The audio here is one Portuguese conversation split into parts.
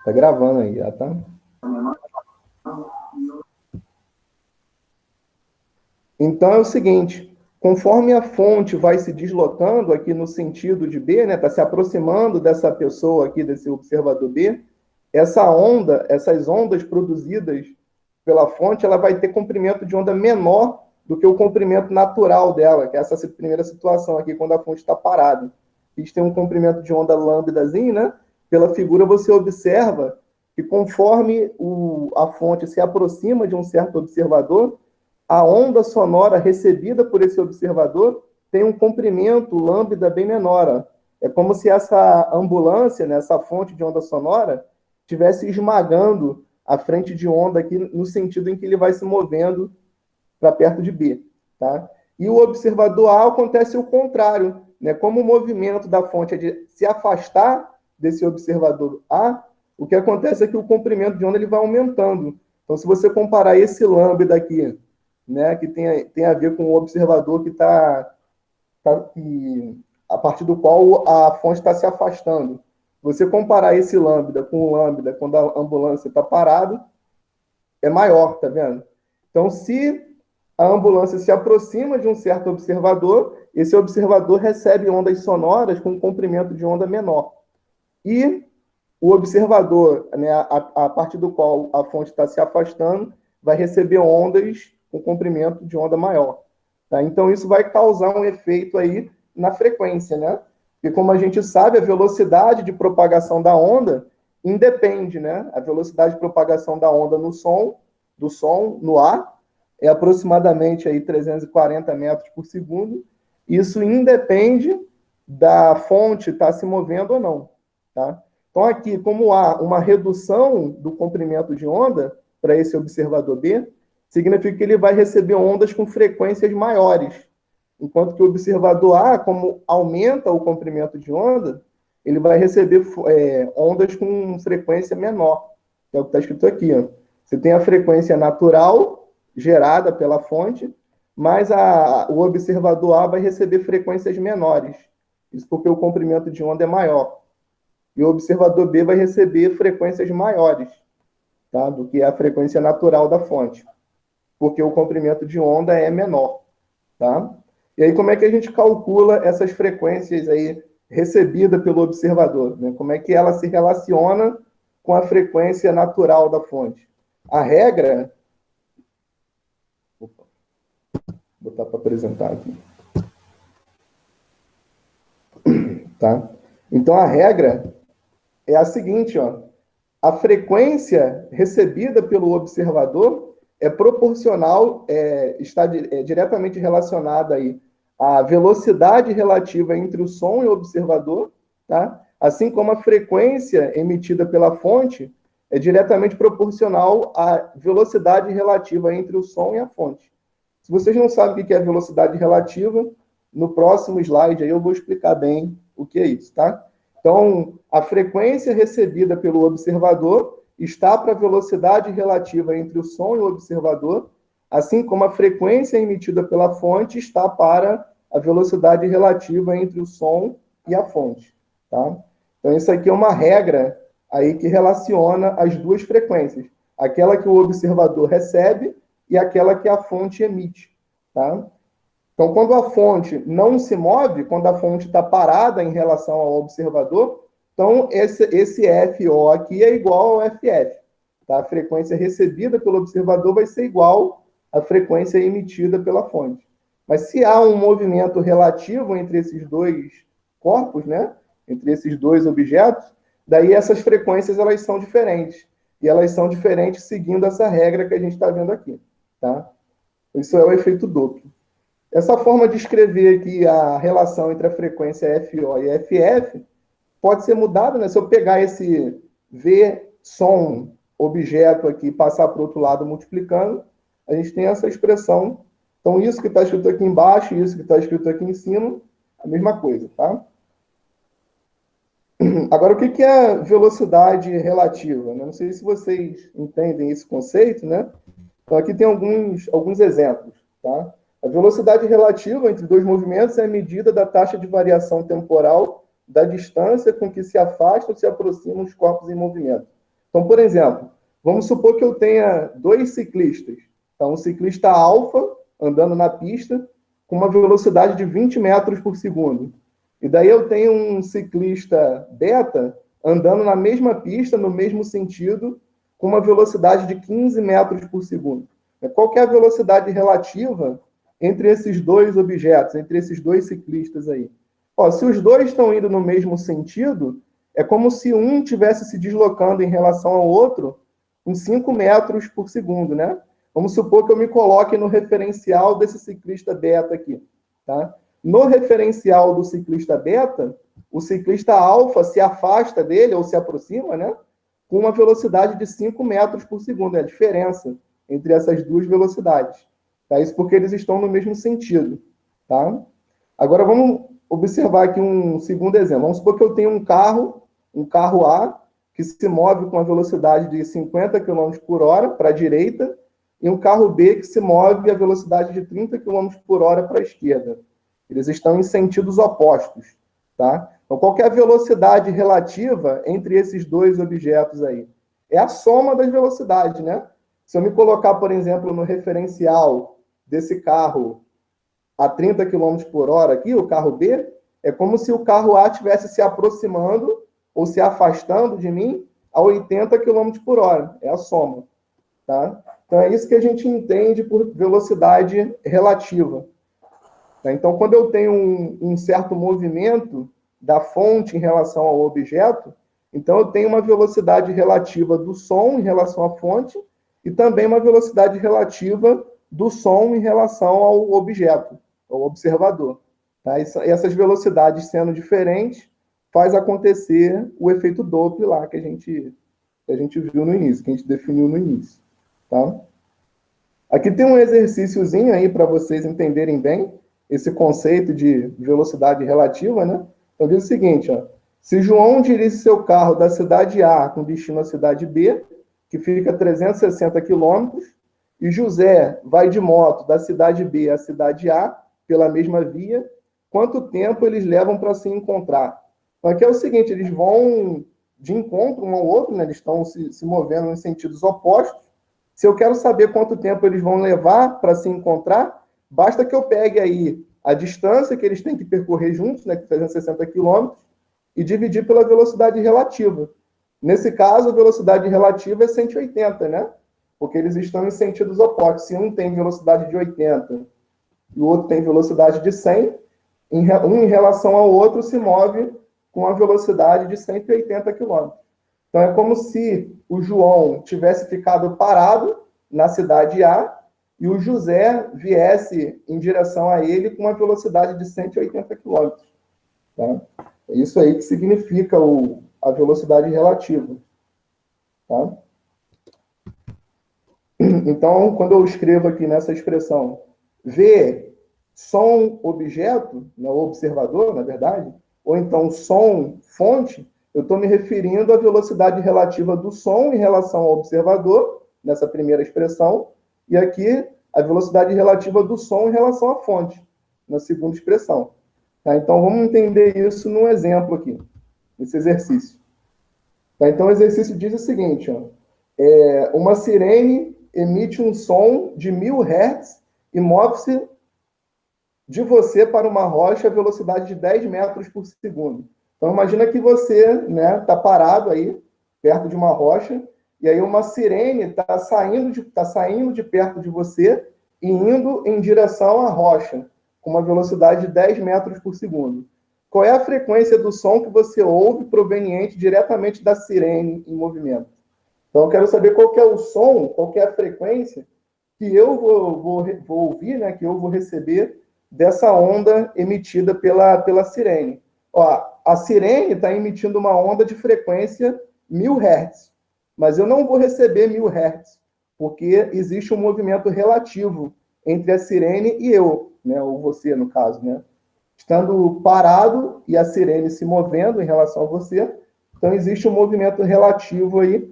Tá gravando aí, já tá? Então é o seguinte, conforme a fonte vai se deslocando aqui no sentido de B, né, tá se aproximando dessa pessoa aqui, desse observador B, essa onda, essas ondas produzidas pela fonte, ela vai ter comprimento de onda menor do que o comprimento natural dela, que é essa primeira situação aqui, quando a fonte está parada. A gente tem um comprimento de onda lambdazinho, né? Pela figura você observa que conforme a fonte se aproxima de um certo observador, a onda sonora recebida por esse observador tem um comprimento lambda bem menor. Ó. É como se essa ambulância, né, essa fonte de onda sonora, estivesse esmagando a frente de onda aqui no sentido em que ele vai se movendo para perto de B. Tá? E o observador A acontece o contrário. Né? Como o movimento da fonte é de se afastar desse observador A, o que acontece é que o comprimento de onda ele vai aumentando. Então, se você comparar esse lambda aqui, né, que tem a ver com o observador que a partir do qual a fonte está se afastando. Você comparar esse lambda com o lambda quando a ambulância está parada, é maior, tá vendo? Então, se a ambulância se aproxima de um certo observador, esse observador recebe ondas sonoras com um comprimento de onda menor. E o observador, né, a partir do qual a fonte está se afastando, vai receber ondas com comprimento de onda maior. Tá? Então, isso vai causar um efeito aí na frequência, né? E como a gente sabe, a velocidade de propagação da onda independe, né? A velocidade de propagação da onda no som, do som no ar, é aproximadamente aí 340 metros por segundo. Isso independe da fonte estar se movendo ou não, tá? Então, aqui, como há uma redução do comprimento de onda para esse observador B, significa que ele vai receber ondas com frequências maiores. Enquanto que o observador A, como aumenta o comprimento de onda, ele vai receber ondas com frequência menor, que é o que está escrito aqui. Ó. Você tem a frequência natural, gerada pela fonte, mas o observador A vai receber frequências menores. Isso porque o comprimento de onda é maior. E o observador B vai receber frequências maiores, tá? Do que a frequência natural da fonte, porque o comprimento de onda é menor, tá? E aí, como é que a gente calcula essas frequências aí recebidas pelo observador? Né? Como é que ela se relaciona com a frequência natural da fonte? A regra... Opa, vou botar para apresentar aqui. Tá? Então, a regra é a seguinte, ó. A frequência recebida pelo observador é proporcional, está diretamente relacionada aí à velocidade relativa entre o som e o observador, tá? Assim como a frequência emitida pela fonte é diretamente proporcional à velocidade relativa entre o som e a fonte. Se vocês não sabem o que é velocidade relativa, no próximo slide aí eu vou explicar bem o que é isso, tá? Então, a frequência recebida pelo observador está para a velocidade relativa entre o som e o observador, assim como a frequência emitida pela fonte está para a velocidade relativa entre o som e a fonte. Tá? Então, isso aqui é uma regra aí que relaciona as duas frequências, aquela que o observador recebe e aquela que a fonte emite. Tá? Então, quando a fonte não se move, quando a fonte está parada em relação ao observador, então esse FO aqui é igual ao FF. Tá? A frequência recebida pelo observador vai ser igual à frequência emitida pela fonte. Mas se há um movimento relativo entre esses dois corpos, né? Entre esses dois objetos, daí essas frequências elas são diferentes. E elas são diferentes seguindo essa regra que a gente está vendo aqui. Tá? Isso é o efeito Doppler. Essa forma de escrever aqui a relação entre a frequência FO e FF pode ser mudada, né? Se eu pegar esse V, som, objeto aqui e passar para o outro lado multiplicando, a gente tem essa expressão. Então, isso que está escrito aqui embaixo e isso que está escrito aqui em cima, a mesma coisa, tá? Agora, o que é velocidade relativa? Não sei se vocês entendem esse conceito, né? Então, aqui tem alguns exemplos, tá? A velocidade relativa entre dois movimentos é a medida da taxa de variação temporal da distância com que se afastam ou se aproximam os corpos em movimento. Então, por exemplo, vamos supor que eu tenha dois ciclistas. Então, um ciclista alfa andando na pista com uma velocidade de 20 metros por segundo. E daí eu tenho um ciclista beta andando na mesma pista, no mesmo sentido, com uma velocidade de 15 metros por segundo. Qual que é a velocidade relativa entre esses dois objetos, entre esses dois ciclistas aí? Ó, se os dois estão indo no mesmo sentido, é como se um estivesse se deslocando em relação ao outro em 5 metros por segundo, né? Vamos supor que eu me coloque no referencial desse ciclista beta aqui, tá? No referencial do ciclista beta, o ciclista alfa se afasta dele, ou se aproxima, né? Com uma velocidade de 5 metros por segundo. É a diferença entre essas duas velocidades. Tá? Isso porque eles estão no mesmo sentido. Tá? Agora, vamos observar aqui um segundo exemplo. Vamos supor que eu tenho um carro A, que se move com a velocidade de 50 km por hora para a direita, e um carro B que se move a velocidade de 30 km por hora para a esquerda. Eles estão em sentidos opostos. Tá? Então, qual que é a velocidade relativa entre esses dois objetos aí? É a soma das velocidades, né? Se eu me colocar, por exemplo, no referencial desse carro a 30 km por hora aqui, o carro B, é como se o carro A estivesse se aproximando ou se afastando de mim a 80 km por hora. É a soma. Tá? Então, é isso que a gente entende por velocidade relativa. Tá? Então, quando eu tenho um certo movimento da fonte em relação ao objeto, então eu tenho uma velocidade relativa do som em relação à fonte e também uma velocidade relativa do som em relação ao objeto, ao observador. Tá? Essas velocidades sendo diferentes, faz acontecer o efeito Doppler lá que a gente viu no início, que a gente definiu no início. Tá? Aqui tem um exercíciozinho aí para vocês entenderem bem esse conceito de velocidade relativa, né? Então, diz o seguinte, ó, se João dirige seu carro da cidade A com destino à cidade B, que fica a 360 quilômetros, e José vai de moto da cidade B à cidade A, pela mesma via, quanto tempo eles levam para se encontrar? Então, aqui é o seguinte, eles vão de encontro um ao outro, né? Eles estão se movendo em sentidos opostos. Se eu quero saber quanto tempo eles vão levar para se encontrar, basta que eu pegue aí a distância que eles têm que percorrer juntos, né, 360 quilômetros, e dividir pela velocidade relativa. Nesse caso, a velocidade relativa é 180, né? Porque eles estão em sentidos opostos. Se um tem velocidade de 80 e o outro tem velocidade de 100, um em relação ao outro se move com a velocidade de 180 quilômetros. Então, é como se o João tivesse ficado parado na cidade A e o José viesse em direção a ele com uma velocidade de 180 km. Tá? É isso aí que significa a velocidade relativa. Tá? Então, quando eu escrevo aqui nessa expressão V, som, objeto, né, o observador, na verdade, ou então som, fonte, eu estou me referindo à velocidade relativa do som em relação ao observador, nessa primeira expressão, e aqui a velocidade relativa do som em relação à fonte, na segunda expressão. Tá? Então, vamos entender isso num exemplo aqui, nesse exercício. Tá? Então, o exercício diz o seguinte, ó, uma sirene emite um som de 1000 Hz e move-se de você para uma rocha a velocidade de 10 metros por segundo. Então, imagina que você, né, tá parado aí, perto de uma rocha, e aí uma sirene está saindo de perto de você e indo em direção à rocha, com uma velocidade de 10 metros por segundo. Qual é a frequência do som que você ouve proveniente diretamente da sirene em movimento? Então, eu quero saber qual que é o som, qual que é a frequência que eu vou ouvir, né, que eu vou receber dessa onda emitida pela sirene. Ó, a sirene está emitindo uma onda de frequência 1000 Hz, mas eu não vou receber 1000 Hz, porque existe um movimento relativo entre a sirene e eu, né, ou você, no caso, né? Estando parado e a sirene se movendo em relação a você, então existe um movimento relativo aí,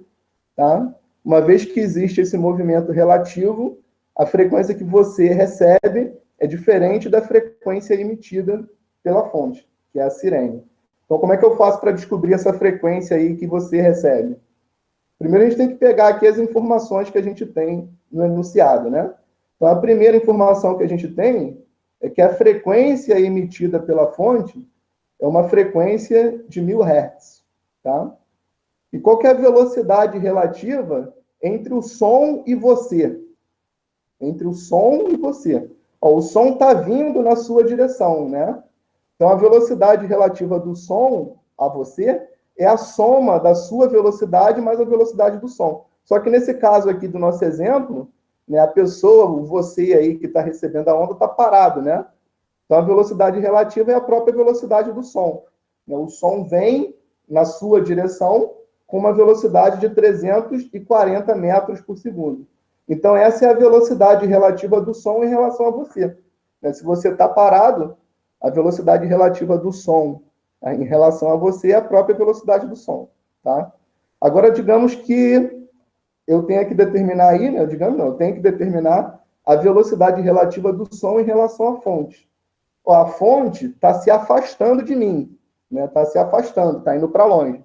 tá? Uma vez que existe esse movimento relativo, a frequência que você recebe é diferente da frequência emitida pela fonte, que é a sirene. Então, como é que eu faço para descobrir essa frequência aí que você recebe? Primeiro, a gente tem que pegar aqui as informações que a gente tem no enunciado, né? Então, a primeira informação que a gente tem é que a frequência emitida pela fonte é uma frequência de 1000 Hz, tá? E qual que é a velocidade relativa entre o som e você? Entre o som e você. Ó, o som está vindo na sua direção, né? Então, a velocidade relativa do som a você é a soma da sua velocidade mais a velocidade do som. Só que nesse caso aqui do nosso exemplo, né, a pessoa, você aí que está recebendo a onda, está parado, né? Então, a velocidade relativa é a própria velocidade do som. O som vem na sua direção com uma velocidade de 340 metros por segundo. Então, essa é a velocidade relativa do som em relação a você. Se você está parado, a velocidade relativa do som em relação a você é a própria velocidade do som. Tá? Agora, digamos que eu tenha que determinar aí, né? Eu tenho que determinar a velocidade relativa do som em relação à fonte. Ó, a fonte está se afastando de mim, né? Está se afastando, está indo para longe.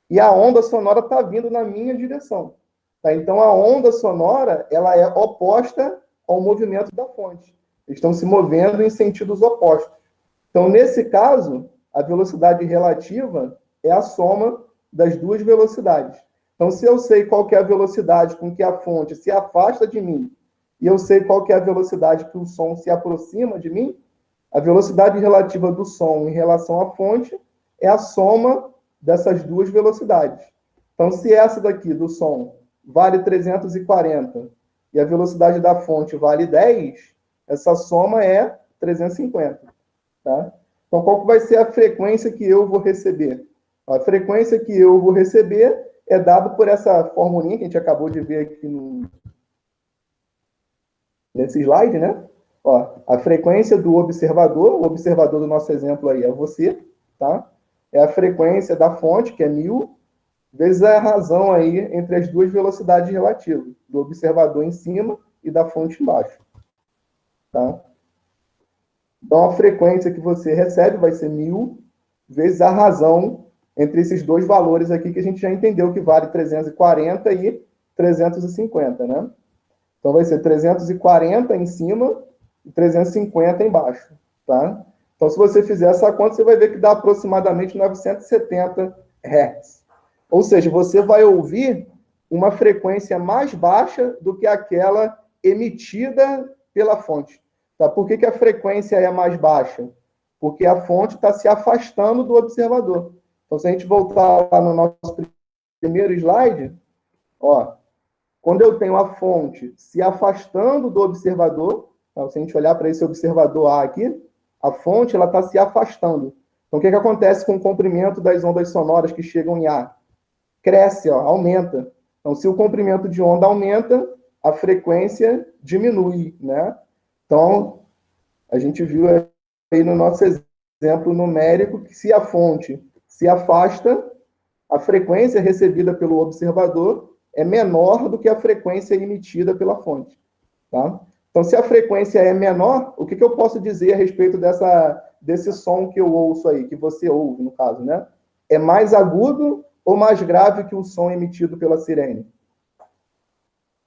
E a onda sonora está vindo na minha direção. Tá? Então, a onda sonora ela é oposta ao movimento da fonte. Eles estão se movendo em sentidos opostos. Então, nesse caso, a velocidade relativa é a soma das duas velocidades. Então, se eu sei qual que é a velocidade com que a fonte se afasta de mim, e eu sei qual que é a velocidade que o som se aproxima de mim, a velocidade relativa do som em relação à fonte é a soma dessas duas velocidades. Então, se essa daqui do som vale 340 e a velocidade da fonte vale 10, essa soma é 350. Tá? Então, qual que vai ser a frequência que eu vou receber? A frequência que eu vou receber é dado por essa formulinha que a gente acabou de ver aqui nesse slide, né? Ó, a frequência do observador, o observador do nosso exemplo aí é você, tá? É a frequência da fonte, que é 1000, vezes a razão aí entre as duas velocidades relativas, do observador em cima e da fonte embaixo. Tá? Então, a frequência que você recebe vai ser 1000 vezes a razão entre esses dois valores aqui, que a gente já entendeu que vale 340 e 350, né? Então, vai ser 340 em cima e 350 embaixo, tá? Então, se você fizer essa conta, você vai ver que dá aproximadamente 970 Hz. Ou seja, você vai ouvir uma frequência mais baixa do que aquela emitida pela fonte. Tá? Por que a frequência é mais baixa? Porque a fonte está se afastando do observador. Então, se a gente voltar lá no nosso primeiro slide, ó, quando eu tenho a fonte se afastando do observador, tá? Se a gente olhar para esse observador A aqui, a fonte está se afastando. Então, o que acontece com o comprimento das ondas sonoras que chegam em A? Cresce, ó, aumenta. Então, se o comprimento de onda aumenta, a frequência diminui, né? Então, a gente viu aí no nosso exemplo numérico que se a fonte se afasta, a frequência recebida pelo observador é menor do que a frequência emitida pela fonte, tá? Então, se a frequência é menor, o que eu posso dizer a respeito desse som que eu ouço aí, que você ouve, no caso, né? É mais agudo ou mais grave que o som emitido pela sirene?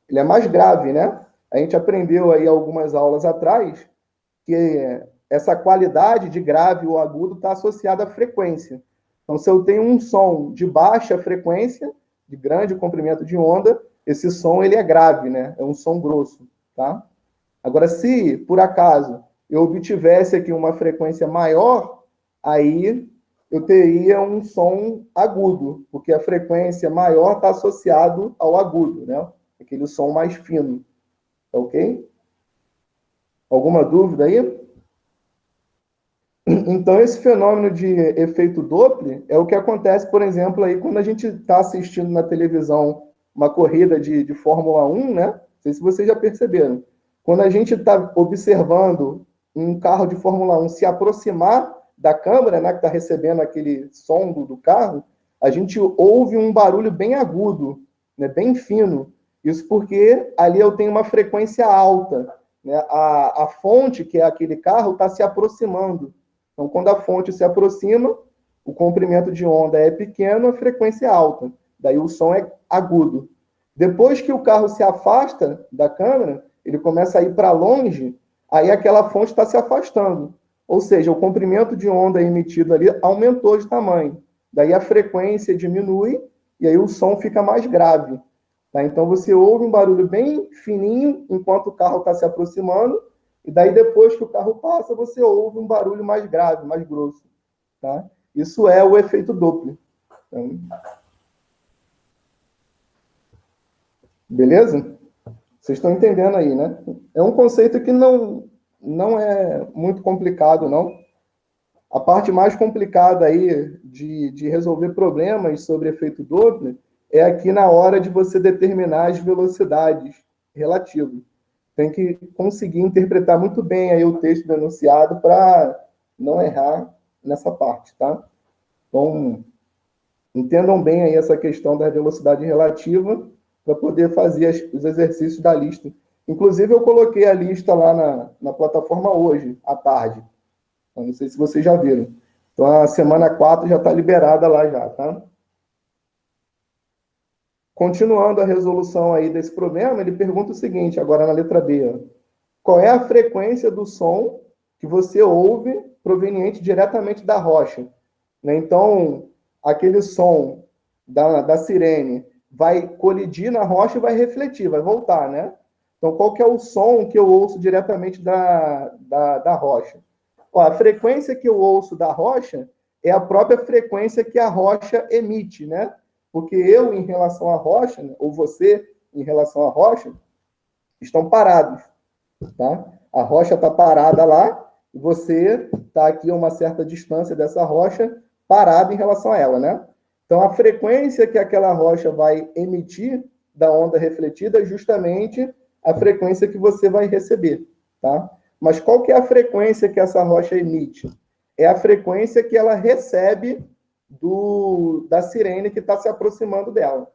Ele é mais grave, né? A gente aprendeu aí algumas aulas atrás que essa qualidade de grave ou agudo está associada à frequência. Então, se eu tenho um som de baixa frequência, de grande comprimento de onda, esse som ele é grave, né? É um som grosso, tá? Agora, se por acaso eu obtivesse aqui uma frequência maior, aí eu teria um som agudo, porque a frequência maior está associado ao agudo, né? Aquele som mais fino, tá ok? Alguma dúvida aí? Então, esse fenômeno de efeito Doppler é o que acontece, por exemplo, aí quando a gente está assistindo na televisão uma corrida de Fórmula 1, né? Não sei se vocês já perceberam. Quando a gente está observando um carro de Fórmula 1 se aproximar da câmera, né, que está recebendo aquele som do carro, a gente ouve um barulho bem agudo, né, bem fino. Isso porque ali eu tenho uma frequência alta, né? A fonte, que é aquele carro, está se aproximando. Então, quando a fonte se aproxima, o comprimento de onda é pequeno, a frequência é alta. daí o som é agudo. Depois que o carro se afasta da câmera, ele começa a ir para longe, aí aquela fonte está se afastando. Ou seja, o comprimento de onda emitido ali aumentou de tamanho. Daí a frequência diminui e aí o som fica mais grave. Tá? Então você ouve um barulho bem fininho enquanto o carro está se aproximando, e daí depois que o carro passa, você ouve um barulho mais grave, mais grosso. Tá? Isso é o efeito Doppler. Então, beleza? Vocês estão entendendo aí, né? É um conceito que não é muito complicado, não. A parte mais complicada aí de resolver problemas sobre efeito Doppler é aqui na hora de você determinar as velocidades relativas. Tem que conseguir interpretar muito bem aí o texto do enunciado para não errar nessa parte, tá? Então, entendam bem aí essa questão da velocidade relativa para poder fazer os exercícios da lista. Inclusive, eu coloquei a lista lá na plataforma hoje, à tarde. Eu não sei se vocês já viram. Então, a semana 4 já está liberada lá já, tá? Continuando a resolução aí desse problema, ele pergunta o seguinte, agora na letra B. Ó, qual é a frequência do som que você ouve proveniente diretamente da rocha? Né? Então, aquele som da sirene vai colidir na rocha e vai refletir, vai voltar, né? Então, qual que é o som que eu ouço diretamente da rocha? Ó, a frequência que eu ouço da rocha é a própria frequência que a rocha emite, né? Porque eu, em relação à rocha, né, ou você, em relação à rocha, estão parados, tá? A rocha está parada lá, e você está aqui a uma certa distância dessa rocha, parado em relação a ela, né? Então, a frequência que aquela rocha vai emitir da onda refletida é justamente a frequência que você vai receber, tá? Mas qual que é a frequência que essa rocha emite? É a frequência que ela recebe da sirene que está se aproximando dela,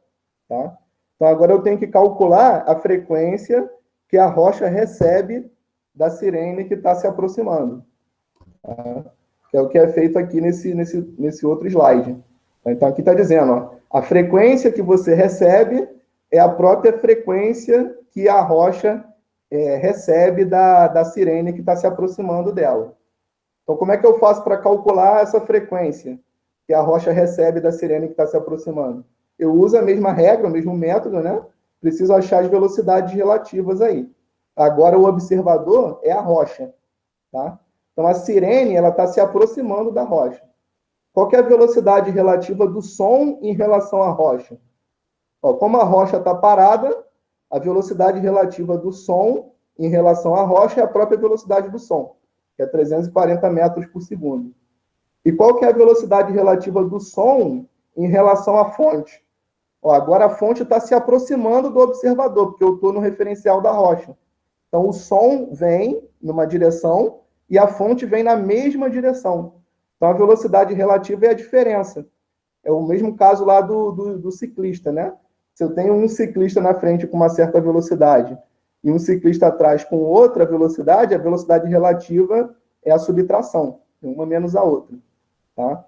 tá? Então, agora eu tenho que calcular a frequência que a rocha recebe da sirene que está se aproximando, tá? Que é o que é feito aqui nesse outro slide. Então, aqui está dizendo, ó, a frequência que você recebe é a própria frequência que a rocha recebe da sirene que está se aproximando dela. Então, como é que eu faço para calcular essa frequência que a rocha recebe da sirene que está se aproximando? Eu uso a mesma regra, o mesmo método, né? Preciso achar as velocidades relativas aí. Agora, o observador é a rocha, tá? Então, a sirene, ela está se aproximando da rocha. Qual que é a velocidade relativa do som em relação à rocha? Ó, como a rocha está parada, a velocidade relativa do som em relação à rocha é a própria velocidade do som, que é 340 metros por segundo. E qual que é a velocidade relativa do som em relação à fonte? Ó, agora a fonte está se aproximando do observador, porque eu estou no referencial da rocha. Então, o som vem numa direção e a fonte vem na mesma direção. Então, a velocidade relativa é a diferença. É o mesmo caso lá do ciclista, né? Se eu tenho um ciclista na frente com uma certa velocidade e um ciclista atrás com outra velocidade, a velocidade relativa é a subtração, uma menos a outra, tá?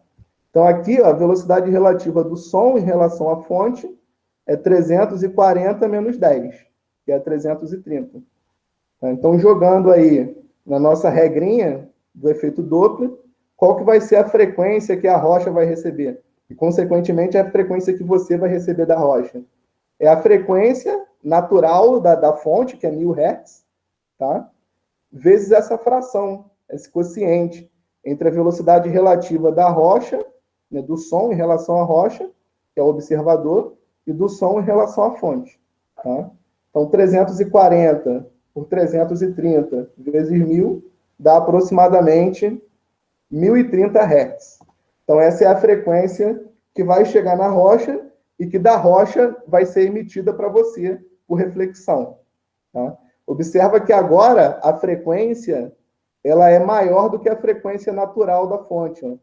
Então, aqui, ó, a velocidade relativa do som em relação à fonte é 340 menos 10, que é 330. Tá? Então, jogando aí na nossa regrinha do efeito Doppler, qual que vai ser a frequência que a rocha vai receber? E, consequentemente, a frequência que você vai receber da rocha. É a frequência natural da fonte, que é 1000 Hz, tá? Vezes essa fração, esse quociente, entre a velocidade relativa da rocha, né, do som em relação à rocha, que é o observador, e do som em relação à fonte. Tá? Então, 340 por 330 vezes 1000 dá aproximadamente 1030 Hz. Então, essa é a frequência que vai chegar na rocha e que da rocha vai ser emitida para você por reflexão. Tá? Observa que agora a frequência ela é maior do que a frequência natural da fonte. Ó.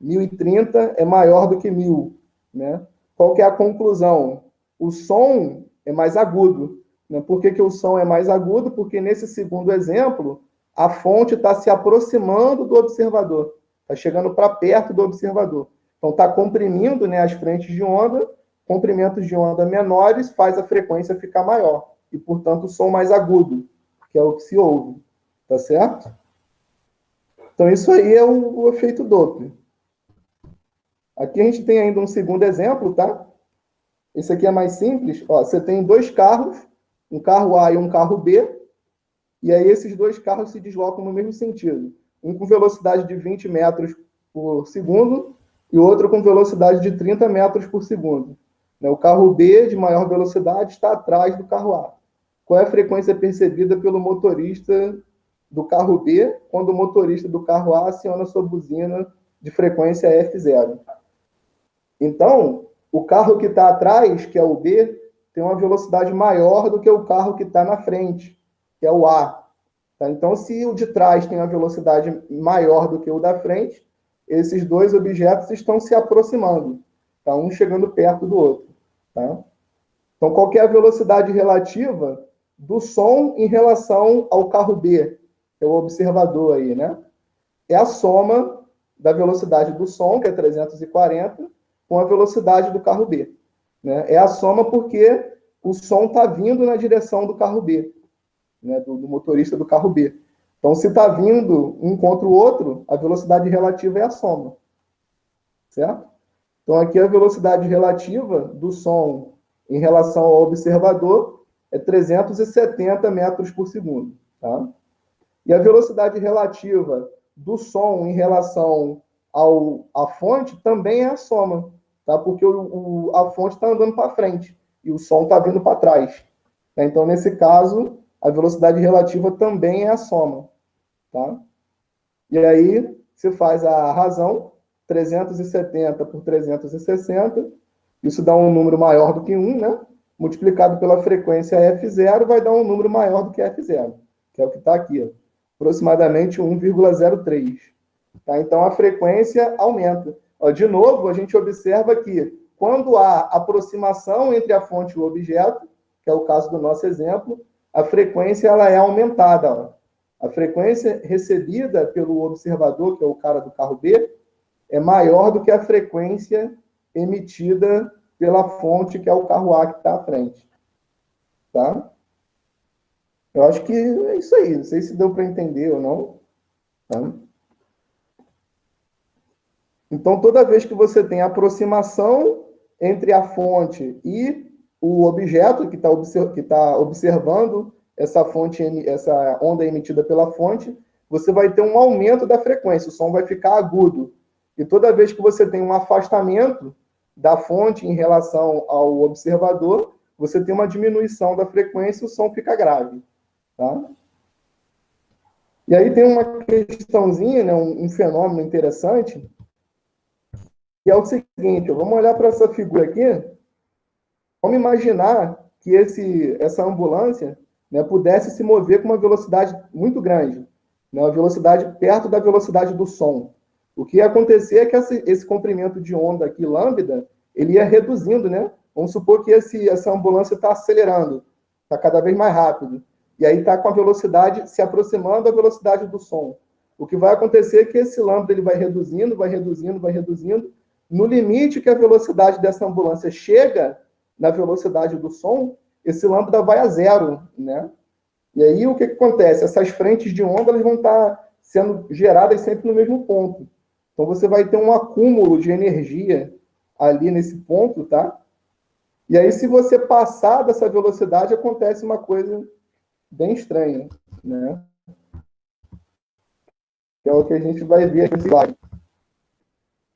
1030 é maior do que 1000. Né? Qual que é a conclusão? O som é mais agudo. Né? Por que o som é mais agudo? Porque nesse segundo exemplo, a fonte está se aproximando do observador, está chegando para perto do observador. Então, está comprimindo, né, as frentes de onda, comprimentos de onda menores faz a frequência ficar maior, e, portanto, o som mais agudo, que é o que se ouve, tá certo? Então, isso aí é o efeito Doppler. Aqui a gente tem ainda um segundo exemplo, tá? Esse aqui é mais simples. Ó, você tem dois carros, um carro A e um carro B, e aí esses dois carros se deslocam no mesmo sentido. Um com velocidade de 20 metros por segundo e o outro com velocidade de 30 metros por segundo. O carro B, de maior velocidade, está atrás do carro A. Qual é a frequência percebida pelo motorista do carro B quando o motorista do carro A aciona sua buzina de frequência F0? Então, o carro que está atrás, que é o B, tem uma velocidade maior do que o carro que está na frente, que é o A. Tá? Então, se o de trás tem uma velocidade maior do que o da frente, esses dois objetos estão se aproximando, tá? Um chegando perto do outro. Tá? Então, qual que é a velocidade relativa do som em relação ao carro B, que é o observador aí, né? É a soma da velocidade do som, que é 340, com a velocidade do carro B. Né? É a soma porque o som está vindo na direção do carro B, né? do motorista do carro B. Então, se está vindo um contra o outro, a velocidade relativa é a soma. Certo? Então, aqui a velocidade relativa do som em relação ao observador é 370 metros por segundo. Tá? E a velocidade relativa do som em relação à fonte também é a soma, tá? Porque a fonte está andando para frente e o som está vindo para trás. Tá? Então, nesse caso, a velocidade relativa também é a soma. Tá? E aí, você faz a razão, 370 por 360, isso dá um número maior do que 1, né? Multiplicado pela frequência F0, vai dar um número maior do que F0, que é o que está aqui, ó, aproximadamente 1,03. Tá? Então, a frequência aumenta. Ó, de novo, a gente observa que quando há aproximação entre a fonte e o objeto, que é o caso do nosso exemplo, a frequência ela é aumentada. Ó. A frequência recebida pelo observador, que é o cara do carro B, é maior do que a frequência emitida pela fonte, que é o carro A que está à frente. Tá? Eu acho que é isso aí. Não sei se deu para entender ou não. Tá? Então, toda vez que você tem aproximação entre a fonte e o objeto que está observando essa fonte, essa onda emitida pela fonte, você vai ter um aumento da frequência, o som vai ficar agudo. E toda vez que você tem um afastamento da fonte em relação ao observador, você tem uma diminuição da frequência e o som fica grave. Tá? E aí tem uma questãozinha, né, um fenômeno interessante, que é o seguinte, vamos olhar para essa figura aqui, vamos imaginar que essa ambulância, né, pudesse se mover com uma velocidade muito grande, né, uma velocidade perto da velocidade do som. O que ia acontecer é que esse comprimento de onda aqui, lambda, ele ia reduzindo, né? Vamos supor que essa ambulância está acelerando, está cada vez mais rápido. E aí está com a velocidade, se aproximando da velocidade do som. O que vai acontecer é que esse lambda ele vai reduzindo, vai reduzindo, vai reduzindo. No limite que a velocidade dessa ambulância chega na velocidade do som, esse lambda vai a zero, né? E aí o que acontece? Essas frentes de onda elas vão estar sendo geradas sempre no mesmo ponto. Então, você vai ter um acúmulo de energia ali nesse ponto, tá? E aí, se você passar dessa velocidade, acontece uma coisa bem estranha, né? Que é o que a gente vai ver aqui. Então,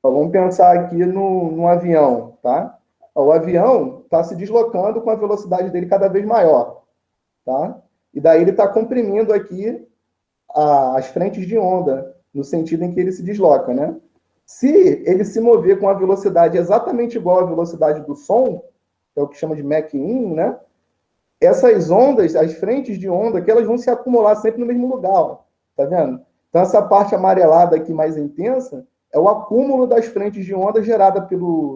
vamos pensar aqui no avião, tá? O avião está se deslocando com a velocidade dele cada vez maior, tá? E daí ele está comprimindo aqui as frentes de onda, no sentido em que ele se desloca, né? Se ele se mover com a velocidade exatamente igual à velocidade do som, que é o que chama de Mach 1, né? Essas ondas, as frentes de onda, que elas vão se acumular sempre no mesmo lugar, ó, tá vendo? Então, essa parte amarelada aqui mais intensa é o acúmulo das frentes de onda gerada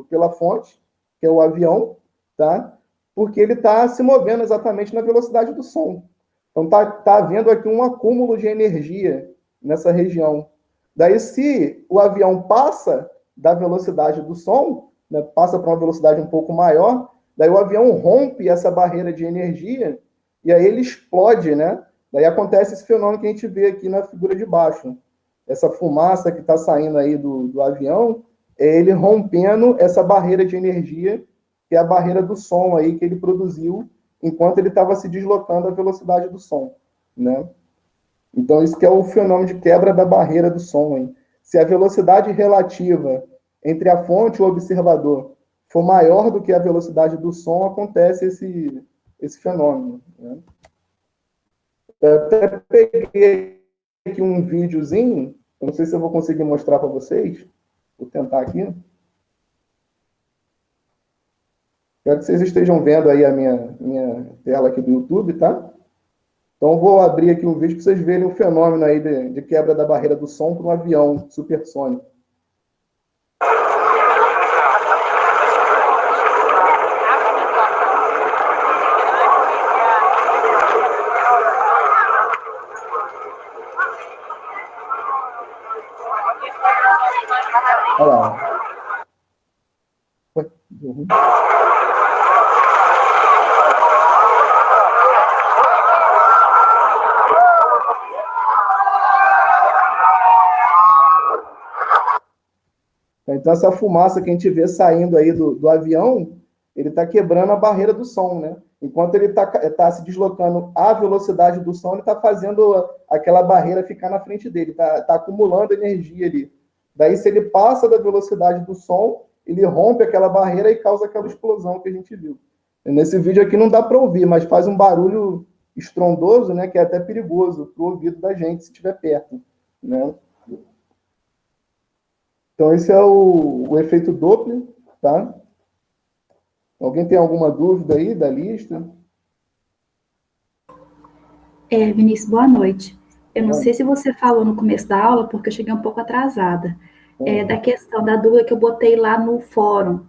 pela fonte, que é o avião, tá? Porque ele está se movendo exatamente na velocidade do som. Então, tá havendo aqui um acúmulo de energia nessa região. Daí, se o avião passa da velocidade do som, né, passa para uma velocidade um pouco maior, daí o avião rompe essa barreira de energia e aí ele explode, né? Daí acontece esse fenômeno que a gente vê aqui na figura de baixo. Essa fumaça que está saindo aí do avião, é ele rompendo essa barreira de energia, que é a barreira do som aí que ele produziu enquanto ele estava se deslocando à velocidade do som, né? Então, isso que é o fenômeno de quebra da barreira do som, hein? Se a velocidade relativa entre a fonte e o observador for maior do que a velocidade do som, acontece esse fenômeno, né? Eu até peguei aqui um videozinho, eu não sei se eu vou conseguir mostrar para vocês, vou tentar aqui. Quero que vocês estejam vendo aí a minha tela aqui do YouTube, tá? Então, vou abrir aqui um vídeo para vocês verem o fenômeno aí de quebra da barreira do som para um avião supersônico. Olha lá. Uhum. Então, essa fumaça que a gente vê saindo aí do avião, ele está quebrando a barreira do som, né? Enquanto ele tá se deslocando à velocidade do som, ele está fazendo aquela barreira ficar na frente dele, tá acumulando energia ali. Daí, se ele passa da velocidade do som, ele rompe aquela barreira e causa aquela explosão que a gente viu. Nesse vídeo aqui não dá para ouvir, mas faz um barulho estrondoso, né? Que é até perigoso para o ouvido da gente se estiver perto, né? Então, esse é o efeito Doppler, tá? Alguém tem alguma dúvida aí da lista? Vinícius, boa noite. Eu não sei se você falou no começo da aula, porque eu cheguei um pouco atrasada, da questão da dúvida que eu botei lá no fórum,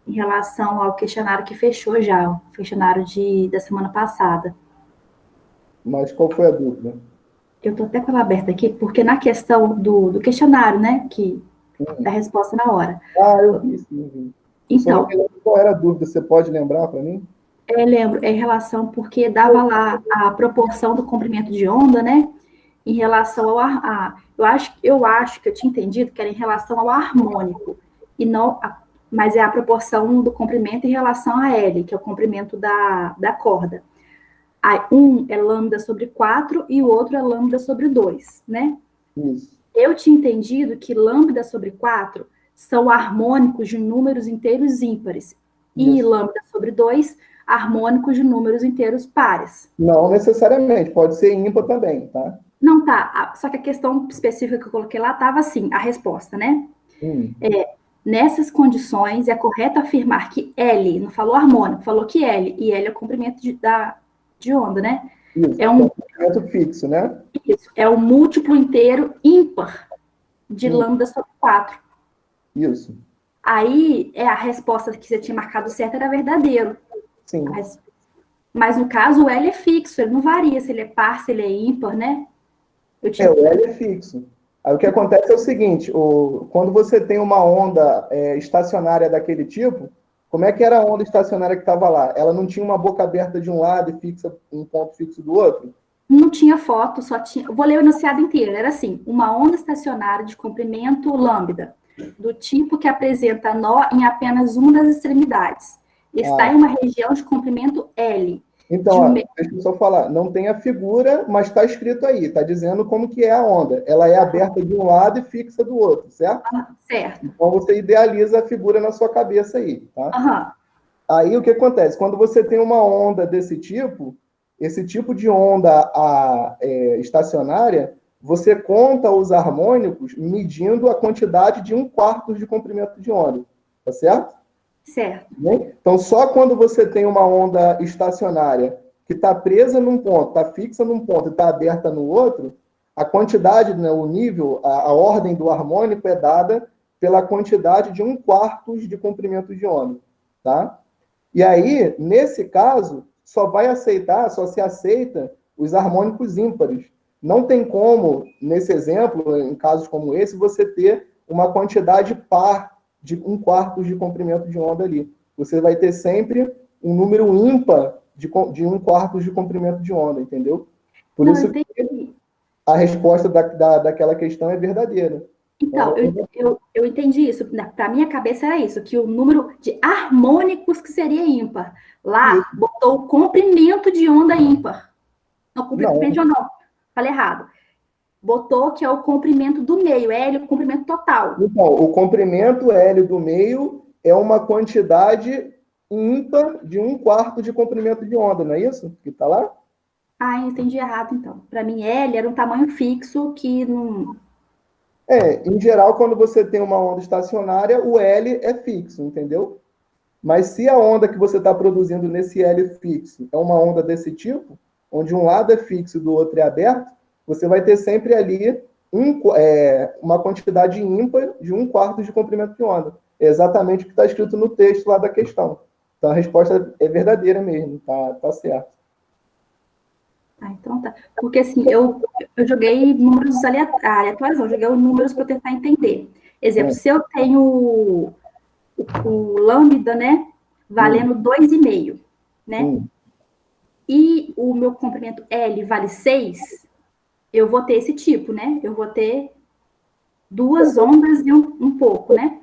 em relação ao questionário que fechou já, o questionário da semana passada. Mas qual foi a dúvida? Eu estou até com ela aberta aqui, porque na questão do questionário, né, que da resposta na hora. Ah, eu vi, sim. Então, qual era a dúvida? Você pode lembrar para mim? Lembro, em relação, porque dava lá a proporção do comprimento de onda, né, em relação ao eu acho que eu tinha entendido que era em relação ao harmônico, e não, mas é a proporção do comprimento em relação a L, que é o comprimento da corda. Aí, um é lambda sobre 4 e o outro é lambda sobre 2, né? Isso. Eu tinha entendido que lambda sobre 4 são harmônicos de números inteiros ímpares, e lambda sobre 2, harmônicos de números inteiros pares. Não necessariamente, pode ser ímpar também, tá? Não tá, só que a questão específica que eu coloquei lá estava assim, a resposta, né? Nessas condições, é correto afirmar que L, não falou harmônico, falou que L, e L é o comprimento de onda, né? Isso, é um comprimento fixo, né? Isso, é o múltiplo inteiro ímpar de lambda sobre 4. Isso. Aí, a resposta que você tinha marcado certo era verdadeiro. Sim. Mas, no caso, o L é fixo, ele não varia se ele é par, se ele é ímpar, né? O L é fixo. Aí o que acontece é o seguinte, quando você tem uma onda estacionária daquele tipo, como é que era a onda estacionária que estava lá? Ela não tinha uma boca aberta de um lado e fixa um ponto fixo do outro? Não tinha foto, só tinha... Vou ler o enunciado inteiro. Era assim, uma onda estacionária de comprimento lambda, do tipo que apresenta nó em apenas uma das extremidades. Está em uma região de comprimento L. Então, deixa eu só falar, não tem a figura, mas está escrito aí, está dizendo como que é a onda. Ela é aberta de um lado e fixa do outro, certo? Certo. Então, você idealiza a figura na sua cabeça aí, tá? Aí, o que acontece? Quando você tem uma onda desse tipo, esse tipo de onda estacionária, você conta os harmônicos medindo a quantidade de 1/4 de comprimento de onda, tá certo? Certo. Então, só quando você tem uma onda estacionária que está presa num ponto, está fixa num ponto e está aberta no outro, a quantidade, né, o nível, a ordem do harmônico é dada pela quantidade de 1/4 de comprimento de onda, tá? E aí, nesse caso, só se aceita os harmônicos ímpares. Não tem como, nesse exemplo, em casos como esse, você ter uma quantidade par de 1/4 de comprimento de onda ali. Você vai ter sempre um número ímpar de 1/4 de comprimento de onda, entendeu? Por Não, isso que a resposta daquela questão é verdadeira. Então, eu entendi isso. Para minha cabeça era isso, que o número de harmônicos que seria ímpar. Lá, botou o comprimento de onda ímpar. Não, comprimento de onda não. Falei errado. Botou que é o comprimento do meio, L, o comprimento total. Então, o comprimento L do meio é uma quantidade ímpar de 1/4 de comprimento de onda, não é isso que está lá? Ah, eu entendi errado, então. Para mim, L era um tamanho fixo que não... Em geral, quando você tem uma onda estacionária, o L é fixo, entendeu? Mas se a onda que você está produzindo nesse L fixo é uma onda desse tipo, onde um lado é fixo e do outro é aberto, você vai ter sempre ali uma quantidade ímpar de 1/4 de comprimento de onda. É exatamente o que está escrito no texto lá da questão. Então a resposta é verdadeira mesmo, tá certo. Ah, então tá. Porque assim, eu joguei números aleatórios, não, joguei números para tentar entender. Exemplo, se eu tenho o lambda, né, valendo 2,5, né? E o meu comprimento L vale 6, eu vou ter esse tipo, né? Eu vou ter 2 ondas e um pouco, né?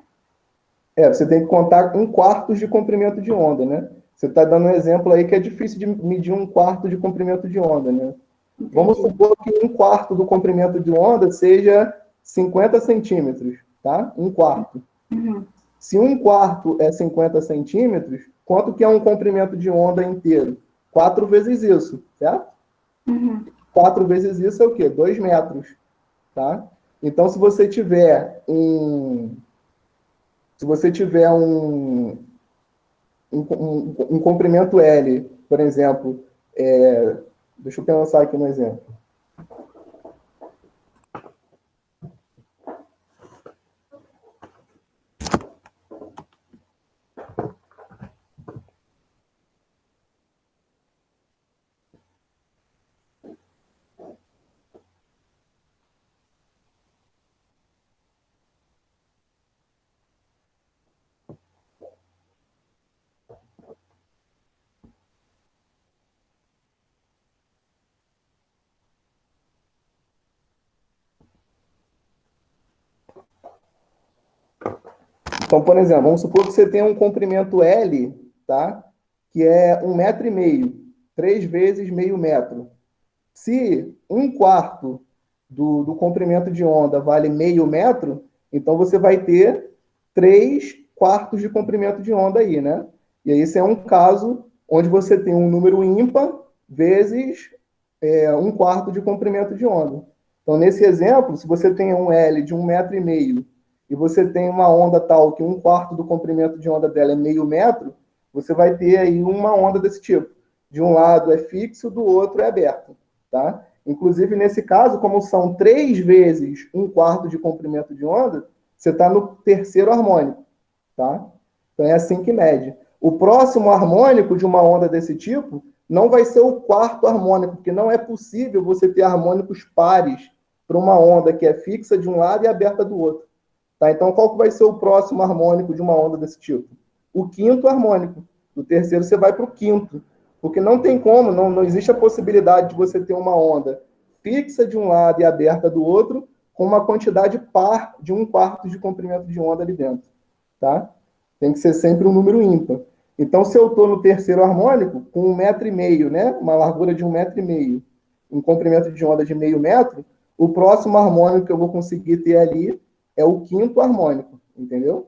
Você tem que contar 1/4 de comprimento de onda, né? Você está dando um exemplo aí que é difícil de medir 1/4 de comprimento de onda, né? Entendi. Vamos supor que 1/4 do comprimento de onda seja 50 centímetros, tá? 1/4. Uhum. Se 1/4 é 50 centímetros, quanto que é um comprimento de onda inteiro? 4 vezes isso, certo? Uhum. 4 vezes isso é o quê? 2 metros, tá? Então, se você tiver um comprimento L, por exemplo, deixa eu pensar aqui no exemplo. Então, por exemplo, vamos supor que você tem um comprimento L, tá? Que é 1,5 metro, 3 vezes meio metro. Se 1/4 do comprimento de onda vale meio metro, então você vai ter 3/4 de comprimento de onda aí, né? E aí esse é um caso onde você tem um número ímpar vezes 1/4 de comprimento de onda. Então, nesse exemplo, se você tem um L de 1,5 metro e você tem uma onda tal que 1/4 do comprimento de onda dela é meio metro, você vai ter aí uma onda desse tipo. De um lado é fixo, do outro é aberto. Tá? Inclusive, nesse caso, como são 3 vezes 1/4 de comprimento de onda, você está no terceiro harmônico. Tá? Então, é assim que mede. O próximo harmônico de uma onda desse tipo não vai ser o quarto harmônico, porque não é possível você ter harmônicos pares para uma onda que é fixa de um lado e aberta do outro. Tá? Então, qual que vai ser o próximo harmônico de uma onda desse tipo? O quinto harmônico. Do terceiro, você vai para o quinto. Porque não tem como, não existe a possibilidade de você ter uma onda fixa de um lado e aberta do outro, com uma quantidade par de 1/4 de comprimento de onda ali dentro. Tá? Tem que ser sempre um número ímpar. Então, se eu estou no terceiro harmônico, com 1,5 metro, né? Uma largura de 1,5 metro, um comprimento de onda de meio metro, o próximo harmônico que eu vou conseguir ter ali é o quinto harmônico, entendeu?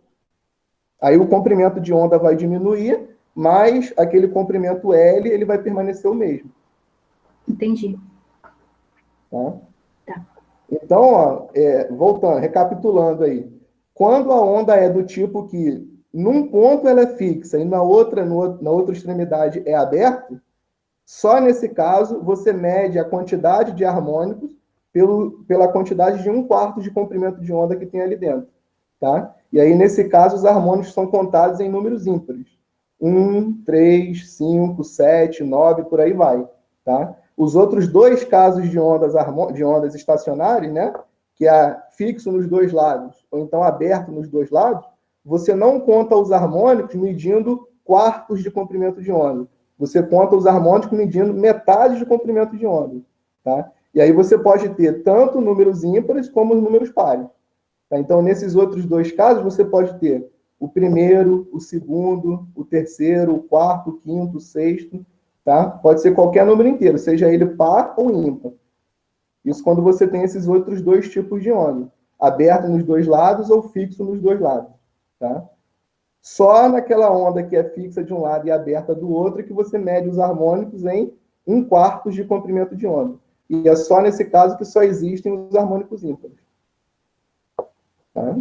Aí o comprimento de onda vai diminuir, mas aquele comprimento L ele vai permanecer o mesmo. Entendi. Tá? Tá. Então, ó, voltando, recapitulando aí. Quando a onda é do tipo que num ponto ela é fixa e na outra extremidade é aberto, só nesse caso você mede a quantidade de harmônicos pela quantidade de 1/4 de comprimento de onda que tem ali dentro. Tá? E aí, nesse caso, os harmônicos são contados em números ímpares. 1, 3, 5, 7, 9, por aí vai. Tá? Os outros dois casos de ondas estacionárias, né, que é fixo nos dois lados, ou então aberto nos dois lados, você não conta os harmônicos medindo quartos de comprimento de onda. Você conta os harmônicos medindo metade de comprimento de onda. Tá? E aí você pode ter tanto números ímpares como os números pares. Tá? Então, nesses outros dois casos, você pode ter o primeiro, o segundo, o terceiro, o quarto, o quinto, o sexto. Tá? Pode ser qualquer número inteiro, seja ele par ou ímpar. Isso quando você tem esses outros dois tipos de onda, aberto nos dois lados ou fixo nos dois lados. Tá? Só naquela onda que é fixa de um lado e aberta do outro que você mede os harmônicos em 1/4 de comprimento de onda. E é só nesse caso que só existem os harmônicos ímpares. Tá?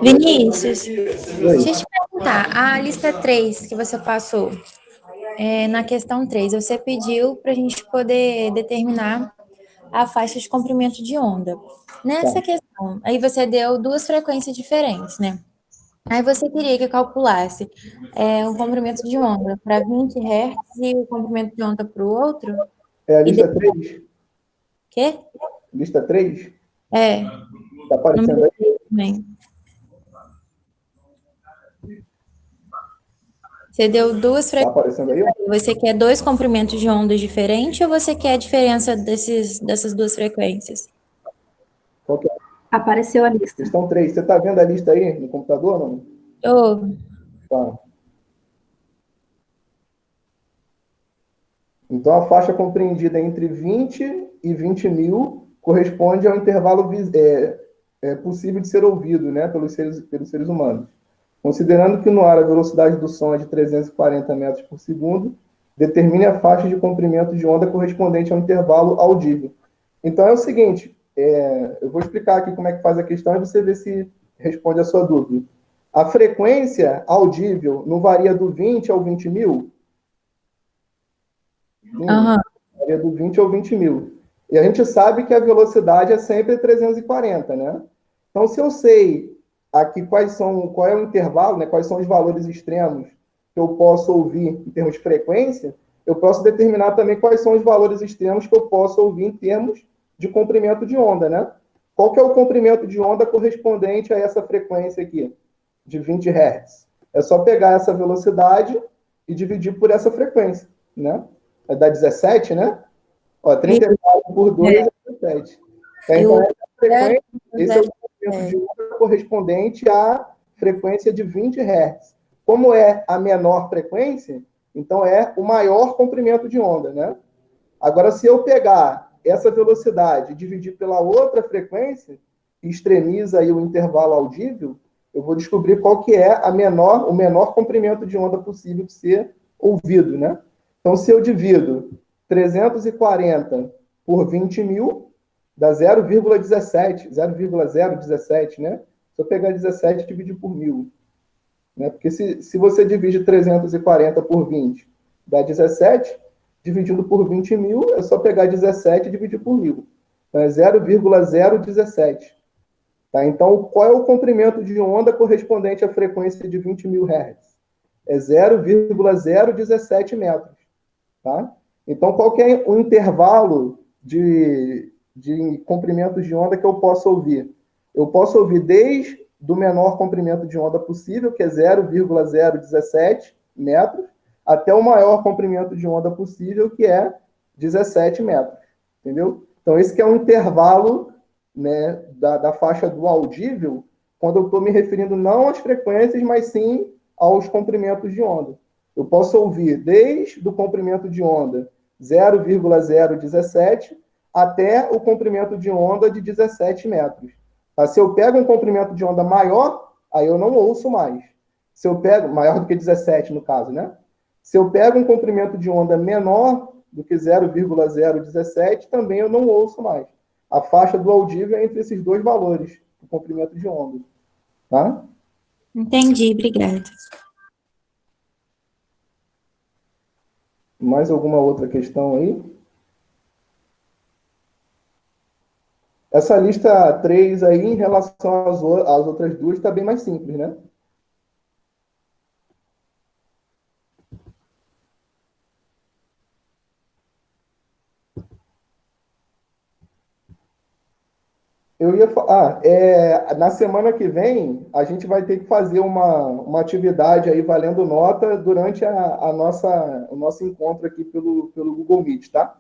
Vinícius, deixa eu te perguntar, a lista 3 que você passou, na questão 3, você pediu para a gente poder determinar a faixa de comprimento de onda. Nessa questão, aí você deu duas frequências diferentes, né? Aí você queria que eu calculasse o comprimento de onda para 20 Hz e o comprimento de onda para o outro? É a E lista depois, 3? quê? Lista 3? É, Está aparecendo número aí? 3 também. Você deu duas Está frequências. aparecendo aí? Você quer dois comprimentos de ondas diferentes ou você quer a diferença dessas duas frequências? Qual que é? Apareceu a lista. Questão 3. Você está vendo a lista aí no computador ou não? Oh, Tá. Então, a faixa compreendida entre 20 e 20 mil corresponde ao intervalo possível de ser ouvido, né, pelos seres humanos. Considerando que no ar a velocidade do som é de 340 metros por segundo, determine a faixa de comprimento de onda correspondente ao intervalo audível. Então, é o seguinte, eu vou explicar aqui como é que faz a questão e você vê se responde a sua dúvida. A frequência audível não varia do 20 ao 20 mil? Sim, aham. varia do 20 ao 20 mil. E a gente sabe que a velocidade é sempre 340, né? Então, se eu sei aqui qual é o intervalo, né, quais são os valores extremos que eu posso ouvir em termos de frequência, eu posso determinar também quais são os valores extremos que eu posso ouvir em termos de comprimento de onda, né? Qual que é o comprimento de onda correspondente a essa frequência aqui, de 20 Hz? É só pegar essa velocidade e dividir por essa frequência, né? Vai dar 17, né? Ó, 34 por 2 é 17. Então, Eu, essa frequência, esse é o comprimento de onda correspondente à frequência de 20 Hz. Como é a menor frequência, então é o maior comprimento de onda, né? Agora, se eu pegar essa velocidade e dividir pela outra frequência, que extremiza aí o intervalo audível, eu vou descobrir qual que é o menor comprimento de onda possível de ser ouvido, né? Então, se eu divido 340 por 20 mil, dá 0,17, 0,017, né? Se eu pegar 17 e dividir por mil, né? Porque se você divide 340 por 20, dá 17, dividido por 20 mil, é só pegar 17 e dividir por mil. Então, é 0,017. Tá? Então, qual é o comprimento de onda correspondente à frequência de 20 mil Hz? É 0,017 metros. Tá? Então, qual que é o intervalo de comprimentos de onda que eu posso ouvir? Eu posso ouvir desde do menor comprimento de onda possível, que é 0,017 metros, até o maior comprimento de onda possível, que é 17 metros. Entendeu? Então, esse que é o intervalo, né, da faixa do audível, quando eu estou me referindo não às frequências, mas sim aos comprimentos de onda. Eu posso ouvir desde o comprimento de onda 0,017 até o comprimento de onda de 17 metros. Tá? Se eu pego um comprimento de onda maior, aí eu não ouço mais. Se eu pego, maior do que 17 no caso, né? Se eu pego um comprimento de onda menor do que 0,017, também eu não ouço mais. A faixa do audível é entre esses dois valores, o comprimento de onda. Tá? entendi, obrigada. Mais alguma outra questão aí? Essa lista 3 aí, em relação às outras duas, está bem mais simples, né? Eu ia falar, na semana que vem, a gente vai ter que fazer uma atividade aí valendo nota durante o nosso encontro aqui pelo Google Meet, tá?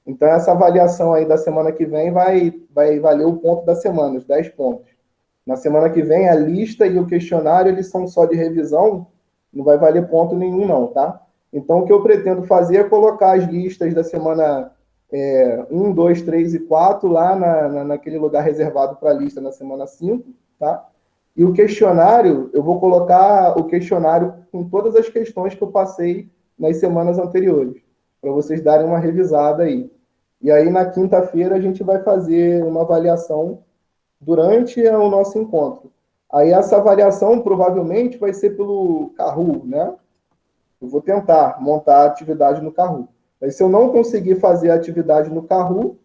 Então, essa avaliação aí da semana que vem vai valer o ponto da semana, os 10 pontos. Na semana que vem, a lista e o questionário, eles são só de revisão, não vai valer ponto nenhum, não, tá? Então, o que eu pretendo fazer é colocar as listas da semana 1, 2, 3 e 4 lá naquele lugar reservado para a lista na semana 5, tá? E o questionário, eu vou colocar o questionário com todas as questões que eu passei nas semanas anteriores, para vocês darem uma revisada aí. E aí, na quinta-feira, a gente vai fazer uma avaliação durante o nosso encontro. Aí, essa avaliação provavelmente vai ser pelo Kahoot, né? Eu vou tentar montar a atividade no Kahoot. Aí, se eu não conseguir fazer a atividade no Kahoot,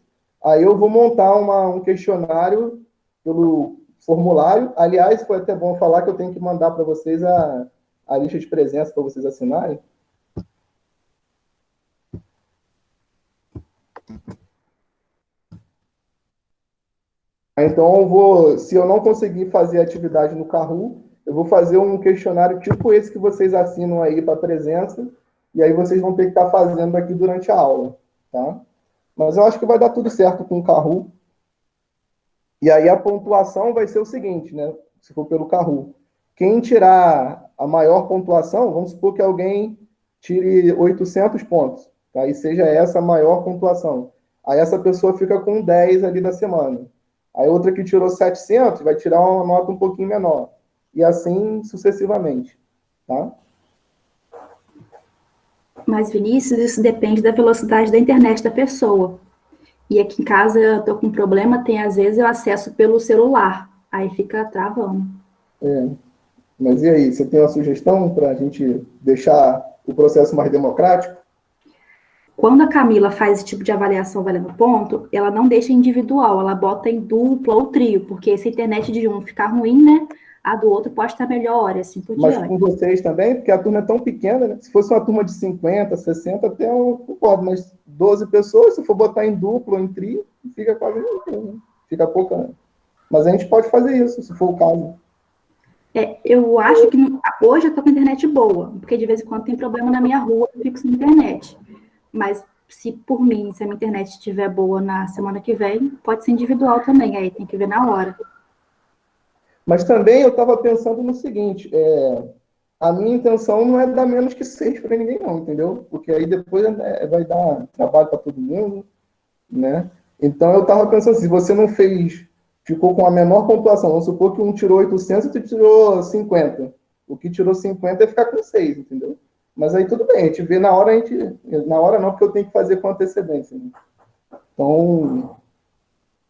aí eu vou montar um questionário pelo formulário. Aliás, foi até bom falar que eu tenho que mandar para vocês a lista de presença para vocês assinarem. Então, se eu não conseguir fazer a atividade no Kahoot, eu vou fazer um questionário tipo esse que vocês assinam aí para presença, e aí vocês vão ter que estar fazendo aqui durante a aula, tá? Mas eu acho que vai dar tudo certo com o Kahoot. E aí a pontuação vai ser o seguinte, né? Se for pelo Kahoot. Quem tirar a maior pontuação, vamos supor que alguém tire 800 pontos, tá? E seja essa a maior pontuação. Aí essa pessoa fica com 10 ali da semana. Aí outra que tirou 700 vai tirar uma nota um pouquinho menor. E assim sucessivamente, tá? Mas, Vinícius, isso depende da velocidade da internet da pessoa. E aqui em casa eu tô com um problema, tem às vezes eu acesso pelo celular, aí fica travando. Mas e aí, você tem uma sugestão para a gente deixar o processo mais democrático? Quando a Camila faz esse tipo de avaliação valendo ponto, ela não deixa individual, ela bota em dupla ou trio, porque se a internet de um ficar ruim, né, a do outro pode estar melhor, e assim por Mas diante. com vocês também, porque a turma é tão pequena, né? Se fosse uma turma de 50, 60, até eu concordo, mas 12 pessoas, se for botar em duplo ou em trio, fica quase ninguém, né? Fica pouca. Né? Mas a gente pode fazer isso, se for o caso. Eu acho que hoje eu tô com a internet boa, porque de vez em quando tem problema na minha rua, eu fico sem internet. Mas se por mim, se a minha internet estiver boa na semana que vem, pode ser individual também, aí tem que ver na hora. Mas também eu estava pensando no seguinte, a minha intenção não é dar menos que 6 para ninguém não, entendeu? Porque aí depois vai dar trabalho para todo mundo, né? Então eu estava pensando assim, se você não fez, ficou com a menor pontuação, vamos supor que um tirou 800 e tu tirou 50. O que tirou 50 é ficar com 6, entendeu? Mas aí tudo bem, a gente vê na hora, na hora não, porque eu tenho que fazer com antecedência. Né? Então,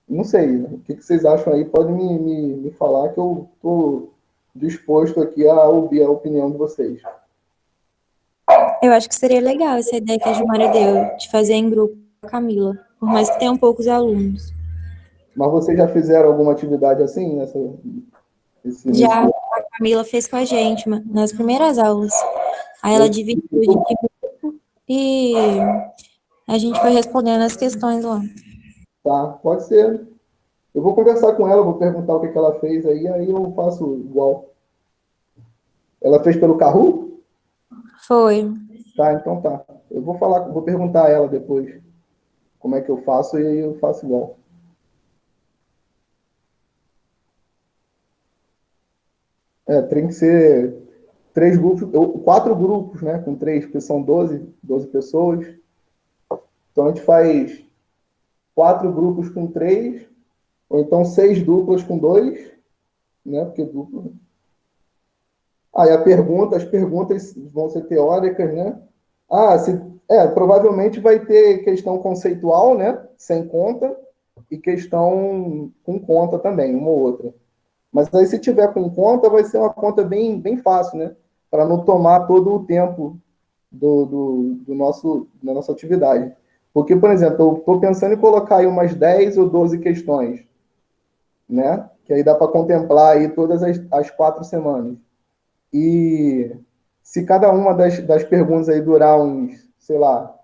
não sei, o que vocês acham aí? Podem me falar que eu estou disposto aqui a ouvir a opinião de vocês. Eu acho que seria legal essa ideia que a Gilmara deu, de fazer em grupo com a Camila, por mais que tenham poucos alunos. Mas vocês já fizeram alguma atividade assim Já a Camila fez com a gente nas primeiras aulas. Aí ela dividiu de grupo e a gente foi respondendo as questões lá. Tá, pode ser. Eu vou conversar com ela, vou perguntar o que ela fez aí eu faço igual. Ela fez pelo Kahoot? Foi. Tá, então tá. Eu vou perguntar a ela depois como é que eu faço e aí eu faço igual. Tem que ser 4 grupos, né? Com 3, porque são 12 pessoas. Então a gente faz 4 grupos com 3, ou então 6 duplas com 2, né? Porque duplo. Aí as perguntas vão ser teóricas, né? Provavelmente vai ter questão conceitual, né? Sem conta, e questão com conta também, uma ou outra. Mas aí, se tiver com conta, vai ser uma conta bem, bem fácil, né? Para não tomar todo o tempo da nossa atividade. Porque, por exemplo, eu estou pensando em colocar aí umas 10 ou 12 questões, né? Que aí dá para contemplar aí todas as 4 semanas. E se cada uma das perguntas aí durar uns, sei lá,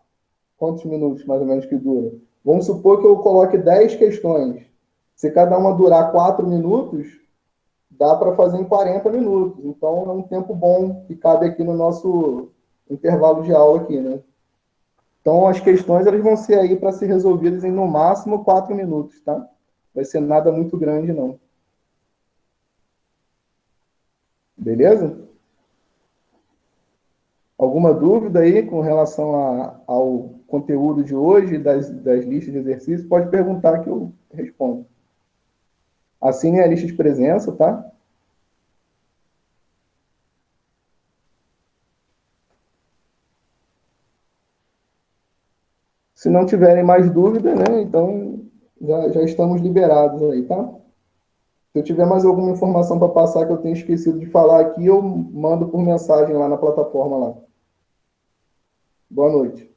quantos minutos mais ou menos que dura? Vamos supor que eu coloque 10 questões. Se cada uma durar 4 minutos, dá para fazer em 40 minutos. Então, é um tempo bom que cabe aqui no nosso intervalo de aula aqui, né? Então, as questões elas vão ser aí para ser resolvidas em, no máximo, 4 minutos, tá? Vai ser nada muito grande, não. Beleza? Alguma dúvida aí com relação ao conteúdo de hoje, das listas de exercícios? Pode perguntar que eu respondo. Assine a lista de presença, tá? Se não tiverem mais dúvida, né? Então, já estamos liberados aí, tá? Se eu tiver mais alguma informação para passar que eu tenho esquecido de falar aqui, eu mando por mensagem lá na plataforma lá. Boa noite.